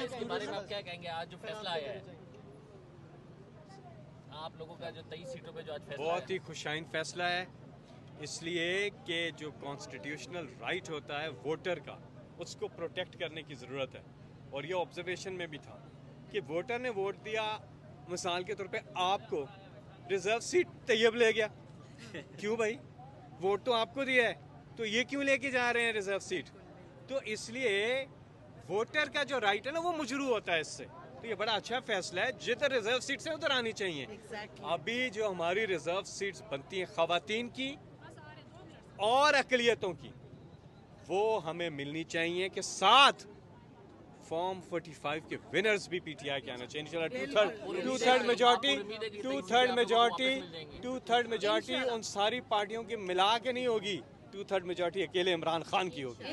इसके बारे में आप क्या कहेंगे? आज जो फैसला आया है आप लोगों का, जो 23 सीटों पे जो आज फैसला बहुत ही खुशाइन फैसला है, इसलिए कि जो कॉन्स्टिट्यूशनल राइट होता है वोटर का, उसको प्रोटेक्ट करने की ज़रूरत है। और ये ऑब्जर्वेशन में भी था कि वोटर ने वोट दिया, मिसाल के तौर पे आपको रिजर्व सीट तैयब ले गया। क्यों भाई, वोट तो आपको दिया है, तो ये क्यों लेके जा रहे हैं रिजर्व सीट? तो इसलिए वोटर का जो राइट है ना वो मजरू होता है इससे। तो ये बड़ा अच्छा फैसला है, जिधर रिजर्व सीट से उधर आनी चाहिए। अभी जो हमारी रिजर्व सीट्स बनती हैं खवातीन की और अकलियतों की, वो हमें मिलनी चाहिए कि साथ फॉर्म 45 के विनर्स भी पीटीआई के आना चाहिए इंशाल्लाह। टू थर्ड मेजॉरिटी उन सारी पार्टियों की मिला के नहीं होगी, 2/3 मेजॉरिटी अकेले इमरान खान की होगी।